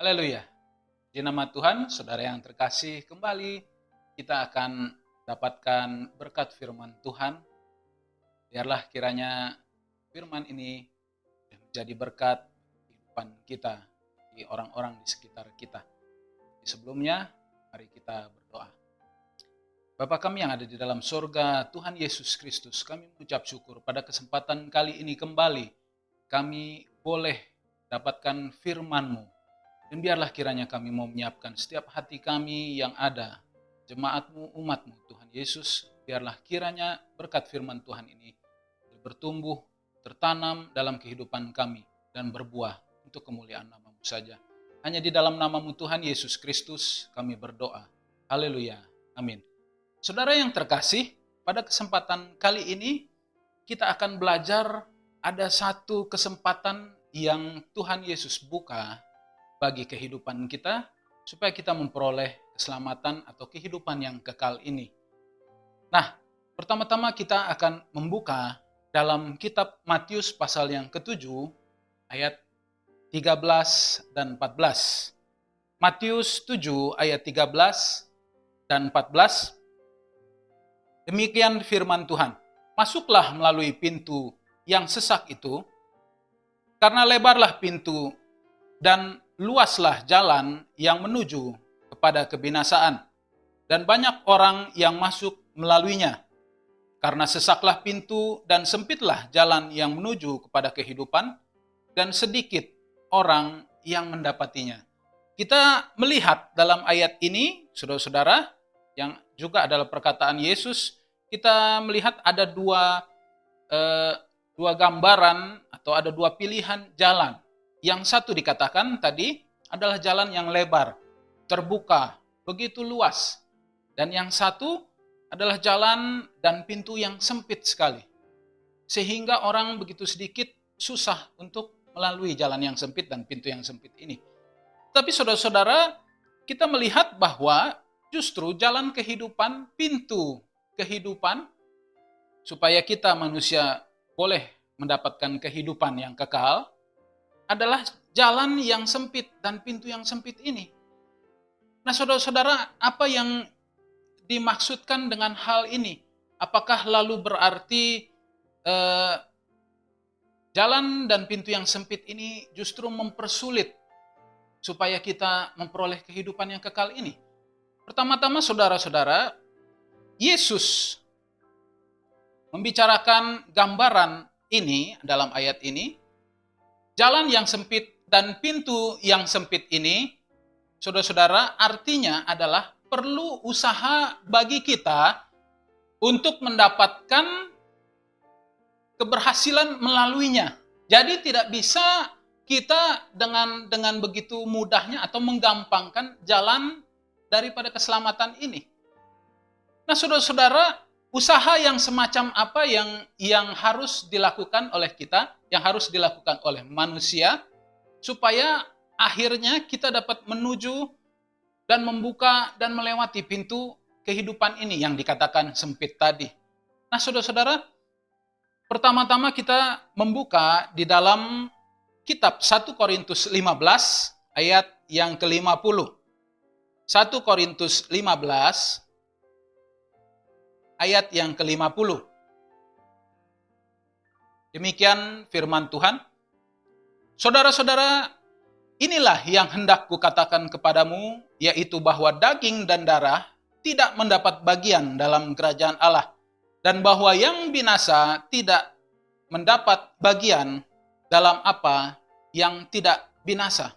Haleluya. Di nama Tuhan, saudara yang terkasih, kembali kita akan dapatkan berkat firman Tuhan. Biarlah kiranya firman ini menjadi berkat kehidupan kita, di orang-orang di sekitar kita. Sebelumnya, mari kita berdoa. Bapa kami yang ada di dalam surga, Tuhan Yesus Kristus, kami mengucap syukur pada kesempatan kali ini kembali kami boleh dapatkan firman-Mu. Dan biarlah kiranya kami mau menyiapkan setiap hati kami yang ada, jemaat-Mu, umat-Mu, Tuhan Yesus, biarlah kiranya berkat firman Tuhan ini bertumbuh, tertanam dalam kehidupan kami, dan berbuah untuk kemuliaan nama-Mu saja. Hanya di dalam nama-Mu Tuhan Yesus Kristus kami berdoa. Haleluya. Amin. Saudara yang terkasih, pada kesempatan kali ini kita akan belajar ada satu kesempatan yang Tuhan Yesus buka bagi kehidupan kita, supaya kita memperoleh keselamatan atau kehidupan yang kekal ini. Nah, pertama-tama kita akan membuka dalam kitab Matius pasal yang ke-7, ayat 13 dan 14. Matius 7 ayat 13 dan 14. Demikian firman Tuhan. Masuklah melalui pintu yang sesak itu, karena lebarlah pintu dan luaslah jalan yang menuju kepada kebinasaan, dan banyak orang yang masuk melaluinya. Karena sesaklah pintu dan sempitlah jalan yang menuju kepada kehidupan, dan sedikit orang yang mendapatinya. Kita melihat dalam ayat ini, saudara-saudara, yang juga adalah perkataan Yesus, kita melihat ada dua gambaran atau ada dua pilihan jalan. Yang satu dikatakan tadi adalah jalan yang lebar, terbuka, begitu luas. Dan yang satu adalah jalan dan pintu yang sempit sekali. Sehingga orang begitu sedikit susah untuk melalui jalan yang sempit dan pintu yang sempit ini. Tapi saudara-saudara, kita melihat bahwa justru jalan kehidupan, pintu kehidupan, supaya kita manusia boleh mendapatkan kehidupan yang kekal, adalah jalan yang sempit dan pintu yang sempit ini. Nah, saudara-saudara, apa yang dimaksudkan dengan hal ini? Apakah lalu berarti jalan dan pintu yang sempit ini justru mempersulit supaya kita memperoleh kehidupan yang kekal ini? Pertama-tama, saudara-saudara, Yesus membicarakan gambaran ini dalam ayat ini. Jalan yang sempit dan pintu yang sempit ini, saudara-saudara, artinya adalah perlu usaha bagi kita untuk mendapatkan keberhasilan melaluinya. Jadi tidak bisa kita dengan begitu mudahnya atau menggampangkan jalan daripada keselamatan ini. Nah, saudara-saudara, usaha yang semacam apa yang harus dilakukan oleh kita, yang harus dilakukan oleh manusia, supaya akhirnya kita dapat menuju dan membuka dan melewati pintu kehidupan ini yang dikatakan sempit tadi. Nah, saudara-saudara, pertama-tama kita membuka di dalam kitab 1 Korintus 15 ayat yang ke-50. 1 Korintus 15 ayat yang ke-50. Demikian firman Tuhan. Saudara-saudara, inilah yang hendak kukatakan kepadamu, yaitu bahwa daging dan darah tidak mendapat bagian dalam kerajaan Allah, dan bahwa yang binasa tidak mendapat bagian dalam apa yang tidak binasa.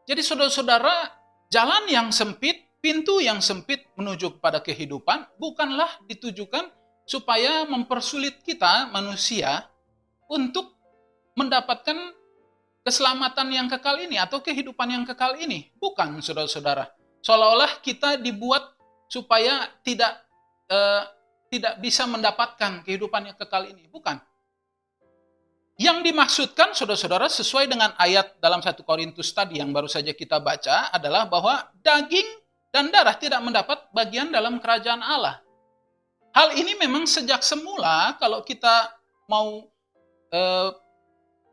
Jadi saudara-saudara, jalan yang sempit, pintu yang sempit menuju kepada kehidupan bukanlah ditujukan supaya mempersulit kita manusia untuk mendapatkan keselamatan yang kekal ini atau kehidupan yang kekal ini. Bukan, saudara-saudara. Seolah-olah kita dibuat supaya tidak bisa mendapatkan kehidupan yang kekal ini. Bukan. Yang dimaksudkan, saudara-saudara, sesuai dengan ayat dalam 1 Korintus tadi yang baru saja kita baca, adalah bahwa daging dan darah tidak mendapat bagian dalam kerajaan Allah. Hal ini memang sejak semula, kalau kita mau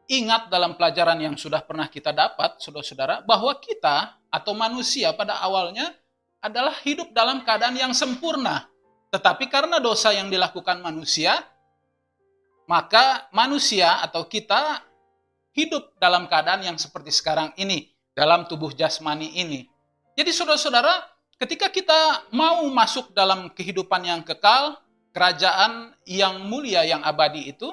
ingat dalam pelajaran yang sudah pernah kita dapat, saudara-saudara, bahwa kita atau manusia pada awalnya adalah hidup dalam keadaan yang sempurna. Tetapi karena dosa yang dilakukan manusia, maka manusia atau kita hidup dalam keadaan yang seperti sekarang ini, dalam tubuh jasmani ini. Jadi saudara-saudara, ketika kita mau masuk dalam kehidupan yang kekal, kerajaan yang mulia, yang abadi itu,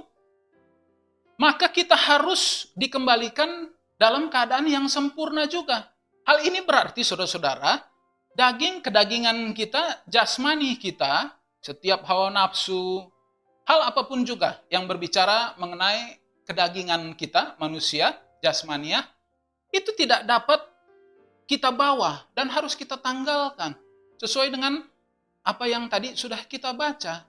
maka kita harus dikembalikan dalam keadaan yang sempurna juga. Hal ini berarti, saudara-saudara, kedagingan kita, jasmani kita, setiap hawa nafsu, hal apapun juga yang berbicara mengenai kedagingan kita, manusia, jasmaniah, itu tidak dapat kita bawa dan harus kita tanggalkan. Sesuai dengan apa yang tadi sudah kita baca.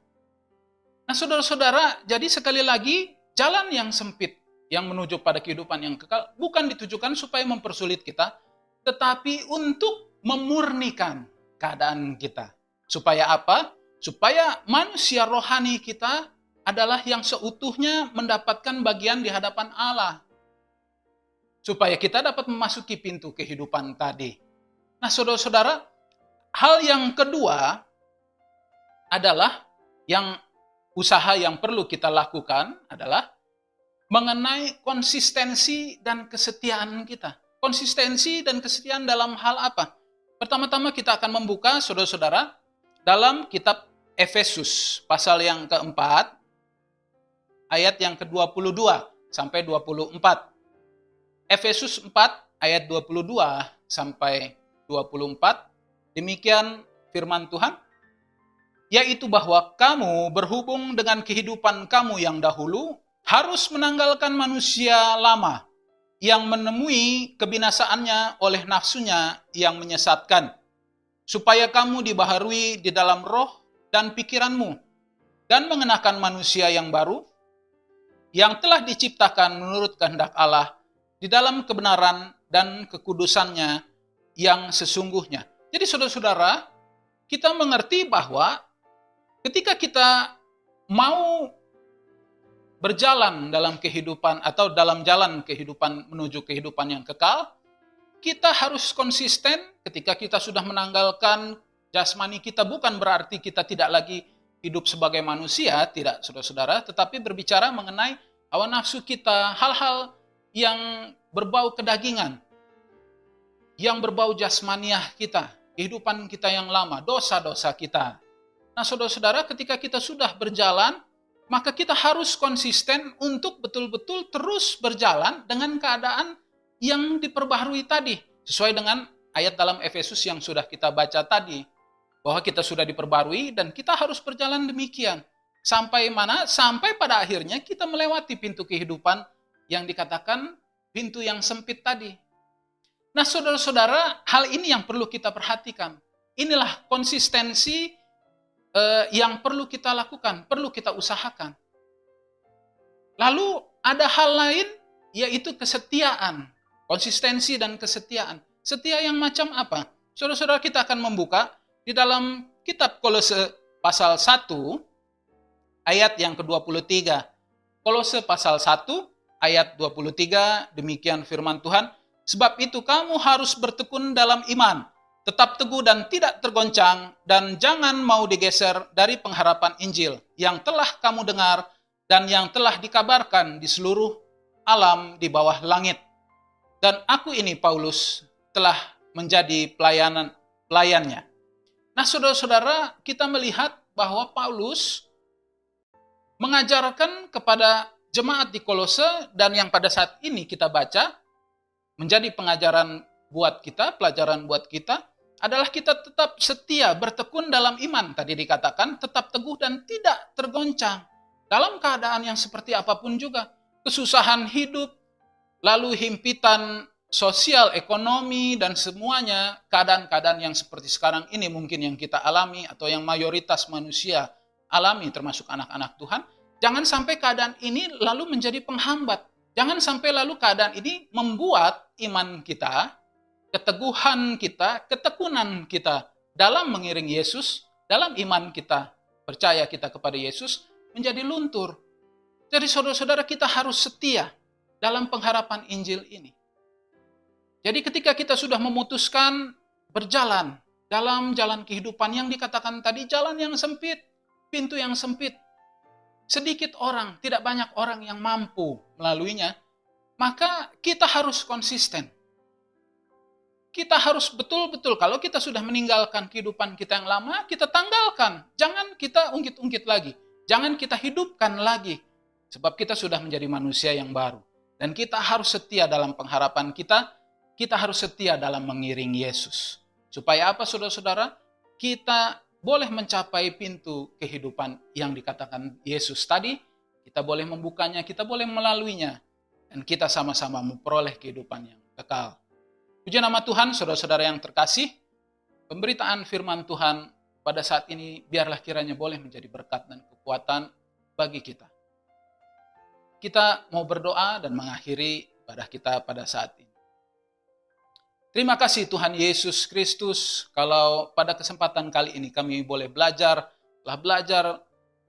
Nah, saudara-saudara, jadi sekali lagi, jalan yang sempit yang menuju pada kehidupan yang kekal bukan ditujukan supaya mempersulit kita, tetapi untuk memurnikan keadaan kita. Supaya apa? Supaya manusia rohani kita adalah yang seutuhnya mendapatkan bagian di hadapan Allah. Supaya kita dapat memasuki pintu kehidupan tadi. Nah, saudara-saudara, hal yang kedua adalah usaha yang perlu kita lakukan adalah mengenai konsistensi dan kesetiaan kita. Konsistensi dan kesetiaan dalam hal apa? Pertama-tama kita akan membuka, saudara-saudara, dalam kitab Efesus, pasal yang keempat, ayat yang ke-22 sampai 24. Efesus 4, ayat 22 sampai 24, demikian firman Tuhan, yaitu bahwa kamu berhubung dengan kehidupan kamu yang dahulu, harus menanggalkan manusia lama yang menemui kebinasaannya oleh nafsunya yang menyesatkan, supaya kamu dibaharui di dalam roh dan pikiranmu, dan mengenakan manusia yang baru, yang telah diciptakan menurut kehendak Allah, di dalam kebenaran dan kekudusannya yang sesungguhnya. Jadi saudara-saudara, kita mengerti bahwa ketika kita mau berjalan dalam kehidupan atau dalam jalan kehidupan menuju kehidupan yang kekal, kita harus konsisten. Ketika kita sudah menanggalkan jasmani kita, bukan berarti kita tidak lagi hidup sebagai manusia, tidak saudara-saudara, tetapi berbicara mengenai hawa nafsu kita, hal-hal yang berbau kedagingan, yang berbau jasmaniah kita, kehidupan kita yang lama, dosa-dosa kita. Nah, saudara-saudara, ketika kita sudah berjalan, maka kita harus konsisten untuk betul-betul terus berjalan dengan keadaan yang diperbaharui tadi. Sesuai dengan ayat dalam Efesus yang sudah kita baca tadi. Bahwa kita sudah diperbarui dan kita harus berjalan demikian. Sampai mana? Sampai pada akhirnya kita melewati pintu kehidupan yang dikatakan pintu yang sempit tadi. Nah, saudara-saudara, hal ini yang perlu kita perhatikan. Inilah konsistensi yang perlu kita lakukan, perlu kita usahakan. Lalu ada hal lain, yaitu kesetiaan. Konsistensi dan kesetiaan. Setia yang macam apa? Saudara-saudara, kita akan membuka di dalam kitab Kolose pasal 1, ayat yang ke-23. Kolose pasal 1, ayat 23, demikian firman Tuhan. Sebab itu kamu harus bertekun dalam iman, tetap teguh dan tidak tergoncang, dan jangan mau digeser dari pengharapan Injil yang telah kamu dengar dan yang telah dikabarkan di seluruh alam di bawah langit. Dan aku ini, Paulus, telah menjadi pelayannya. Nah, saudara-saudara, kita melihat bahwa Paulus mengajarkan kepada jemaat di Kolose, dan yang pada saat ini kita baca, menjadi pengajaran buat kita, pelajaran buat kita, adalah kita tetap setia, bertekun dalam iman. Tadi dikatakan tetap teguh dan tidak tergoncang. Dalam keadaan yang seperti apapun juga. Kesusahan hidup, lalu himpitan sosial, ekonomi, dan semuanya, keadaan-keadaan yang seperti sekarang ini mungkin yang kita alami, atau yang mayoritas manusia alami, termasuk anak-anak Tuhan. Jangan sampai keadaan ini lalu menjadi penghambat. Jangan sampai lalu keadaan ini membuat iman kita, keteguhan kita, ketekunan kita dalam mengiring Yesus, dalam iman kita, percaya kita kepada Yesus, menjadi luntur. Jadi saudara-saudara, kita harus setia dalam pengharapan Injil ini. Jadi ketika kita sudah memutuskan berjalan dalam jalan kehidupan yang dikatakan tadi, jalan yang sempit, pintu yang sempit, sedikit orang, tidak banyak orang yang mampu melaluinya, maka kita harus konsisten. Kita harus betul-betul, kalau kita sudah meninggalkan kehidupan kita yang lama, kita tanggalkan. Jangan kita ungkit-ungkit lagi. Jangan kita hidupkan lagi. Sebab kita sudah menjadi manusia yang baru. Dan kita harus setia dalam pengharapan kita. Kita harus setia dalam mengiring Yesus. Supaya apa saudara-saudara? Kita boleh mencapai pintu kehidupan yang dikatakan Yesus tadi. Kita boleh membukanya, kita boleh melaluinya. Dan kita sama-sama memperoleh kehidupan yang kekal. Puji nama Tuhan, saudara-saudara yang terkasih. Pemberitaan firman Tuhan pada saat ini biarlah kiranya boleh menjadi berkat dan kekuatan bagi kita. Kita mau berdoa dan mengakhiri ibadah kita pada saat ini. Terima kasih Tuhan Yesus Kristus, kalau pada kesempatan kali ini kami boleh belajar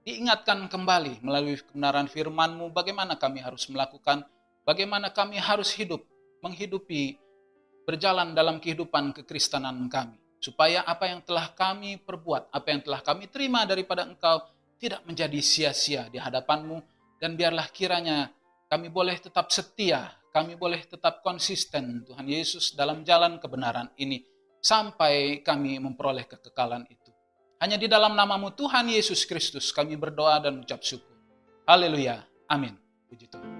diingatkan kembali melalui kebenaran firman-Mu bagaimana kami harus melakukan, bagaimana kami harus menghidupi, berjalan dalam kehidupan kekristenan kami. Supaya apa yang telah kami perbuat, apa yang telah kami terima daripada Engkau tidak menjadi sia-sia di hadapan-Mu, dan biarlah kiranya kami boleh tetap setia, kami boleh tetap konsisten Tuhan Yesus dalam jalan kebenaran ini sampai kami memperoleh kekekalan itu. Hanya di dalam nama-Mu Tuhan Yesus Kristus kami berdoa dan ucap syukur. Haleluya. Amin. Puji Tuhan.